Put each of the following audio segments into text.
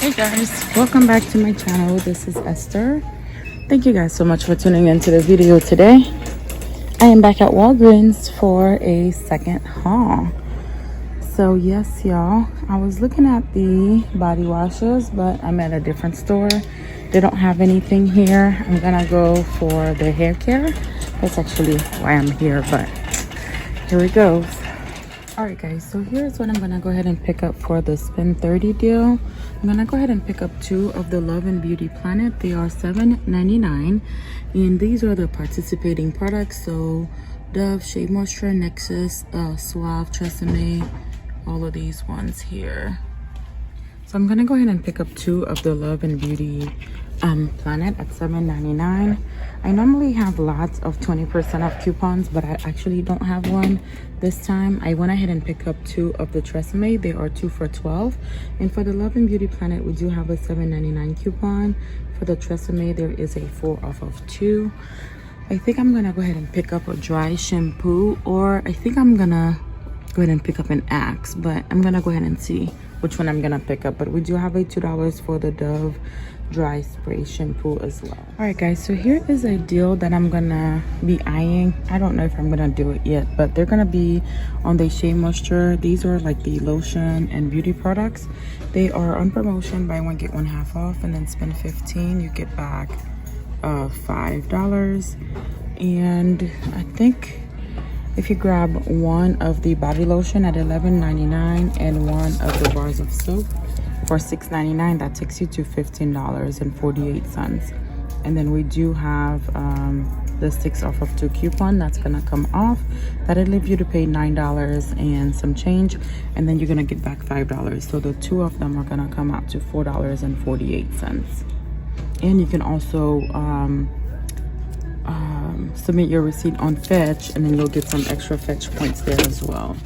Hey guys, welcome back to my channel. This is Esther. Thank you guys so much for tuning into the video today. I am back at Walgreens for a second haul. So yes y'all, I was looking at the body washes, but I'm at a different store. They don't have anything here. I'm gonna go for the hair care. That's actually why I'm here, but here it goes. Alright guys, so here's what I'm gonna go ahead and pick up for the spend 30 deal. I'm gonna go ahead and pick up 2 of the Love and Beauty Planet. They are $7.99, and these are the participating products. So Dove, Shea Moisture, Nexus, Suave, Tresemme, all of these ones here. So I'm gonna go ahead and pick up 2 of the Love and Beauty Planet at $7.99. I normally have lots of 20% off coupons, but I actually don't have one this time. I went ahead and picked up 2 of the Tresemme. They are 2 for $12. And for the Love and Beauty Planet, we do have a $7.99 coupon. For the Tresemme, there is a 4 off of 2. I think I'm gonna go ahead and pick up a dry shampoo, or I think I'm gonna go ahead and pick up an Axe, but I'm gonna go ahead and see which one I'm gonna pick up. But we do have a $2 for the Dove dry spray shampoo as well. All right guys, so here is a deal that I'm gonna be eyeing. I don't know if I'm gonna do it yet, but they're gonna be on the Shea Moisture. These are like the lotion and beauty products. They are on promotion, buy one get one half off, and then spend $15, you get back $5. And I think if you grab one of the body lotion at $11.99 and one of the bars of soap for $6.99, that takes you to $15.48. And then we do have the 6 off of 2 coupon that's gonna come off. That'll leave you to pay $9 and some change, and then you're gonna get back $5. So the 2 of them are gonna come out to $4.48. And you can also submit your receipt on Fetch, and then you'll get some extra Fetch points there as well.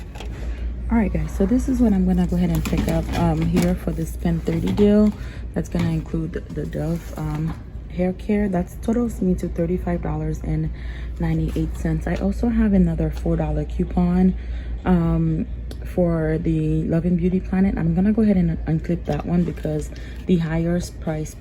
All right guys, so this is what I'm gonna go ahead and pick up here for the spend 30 deal. That's gonna include the Dove hair care. That's totals me to $35.98. I also have another $4 coupon for the Love and Beauty Planet. I'm gonna go ahead and unclip that one because the highest price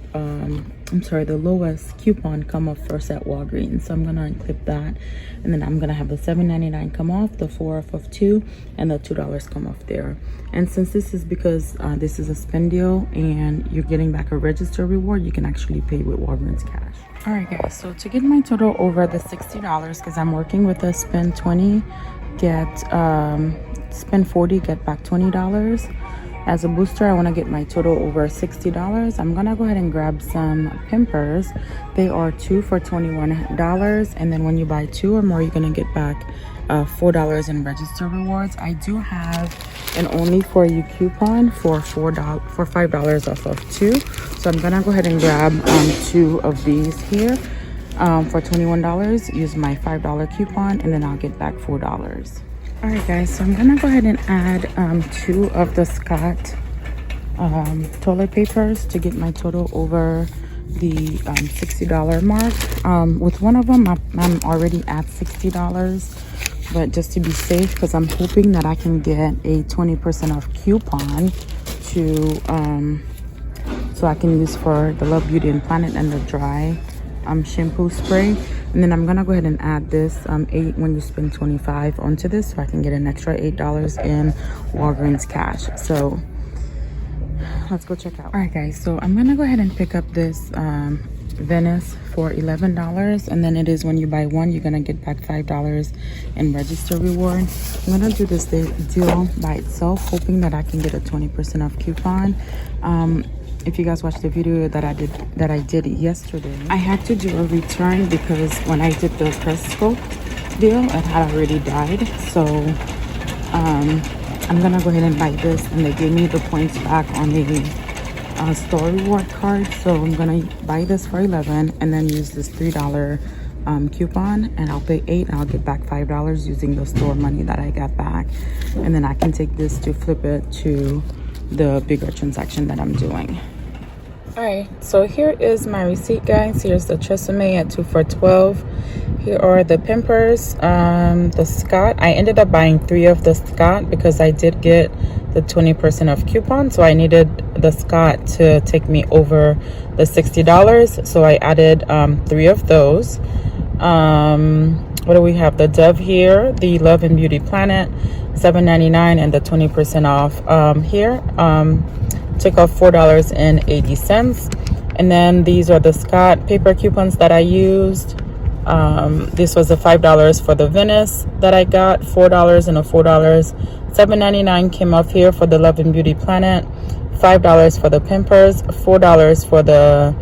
the lowest coupon come off first at Walgreens. So I'm gonna unclip that, and then I'm gonna have the $7.99 come off, the 4 off of 2, and the $2 come off there. And since this is because this is a spend deal and you're getting back a register reward, you can actually pay with Walgreens cash. All right guys, so to get my total over the $60, because I'm working with a spend 20 get spend 40 get back $20 as a booster. I want to get my total over $60. I'm gonna go ahead and grab some Pimpers. They are 2 for $21, and then when you buy 2 or more, you're gonna get back $4 in register rewards. I do have an only for you coupon for $5 off of 2, so I'm gonna go ahead and grab 2 of these here for $21. Use my $5 coupon, and then I'll get back $4. All right guys, so I'm gonna go ahead and add 2 of the Scott toilet papers to get my total over the $60 mark. With one of them I'm already at $60, but just to be safe, because I'm hoping that I can get a 20% off coupon to so I can use for the Love Beauty and Planet and the dry shampoo spray. And then I'm gonna go ahead and add this 8 when you spend 25 onto this, so I can get an extra $8 in Walgreens cash. So let's go check out. All right guys, so I'm gonna go ahead and pick up this Venice for $11, and then it is when you buy 1, you're gonna get back $5 in register reward. I'm gonna do this deal by itself, hoping that I can get a 20% off coupon. If you guys watched the video that I did yesterday, I had to do a return because when I did the press scope deal, it had already died. So I'm gonna go ahead and buy this, and they gave me the points back on the store reward card. So I'm gonna buy this for $11 and then use this $3 coupon, and I'll pay $8 and I'll get back $5 using the store money that I got back, and then I can take this to flip it to the bigger transaction that I'm doing. Alright, so here is my receipt, guys. Here's the Tresemme at 2 for $12. Here are the Pampers, the Scott. I ended up buying 3 of the Scott because I did get the 20% off coupon, so I needed the Scott to take me over the $60. So I added 3 of those. What do we have? The Dove here, the Love and Beauty Planet, $7.99, and the 20% off here. Took off $4.80. And then these are the Scott paper coupons that I used. This was the $5 for the Venice that I got, $4 and a $4. $7.99 came off here for the Love and Beauty Planet, $5 for the Pampers, $4 for the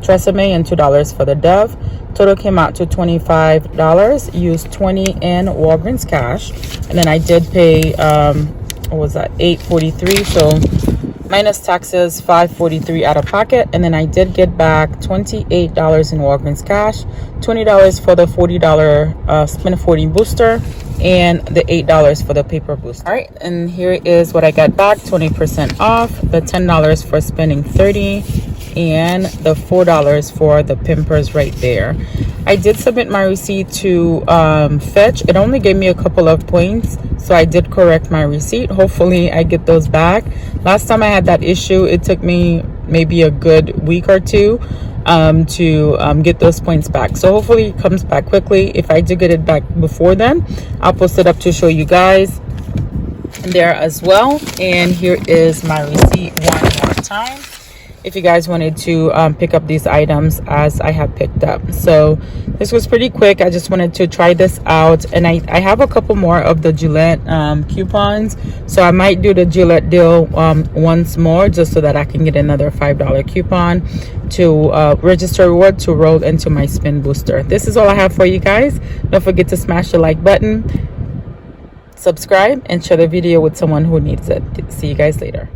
Tresemme, and $2 for the Dove. Total came out to $25. Used 20 in Walgreens cash, and then I did pay what was that, $8.43, so minus taxes, $5.43 out of pocket. And then I did get back $28 in Walgreens cash, $20 for the $40 spend 40 booster, and the $8 for the paper booster. All right, and here is what I got back: 20% off, the $10 for spending 30, and the $4 for the Pampers right there. I did submit my receipt to Fetch. It only gave me a couple of points, so I did correct my receipt. Hopefully I get those back. Last time I had that issue, it took me maybe a good week or two to get those points back. So hopefully it comes back quickly. If I do get it back before then, I'll post it up to show you guys there as well. And here is my receipt one more time, if you guys wanted to pick up these items as I have picked up. So this was pretty quick. I just wanted to try this out, and I have a couple more of the Gillette coupons, so I might do the Gillette deal once more, just so that I can get another $5 coupon to register reward to roll into my spin booster. This is all I have for you guys. Don't forget to smash the like button, subscribe, and share the video with someone who needs it. See you guys later.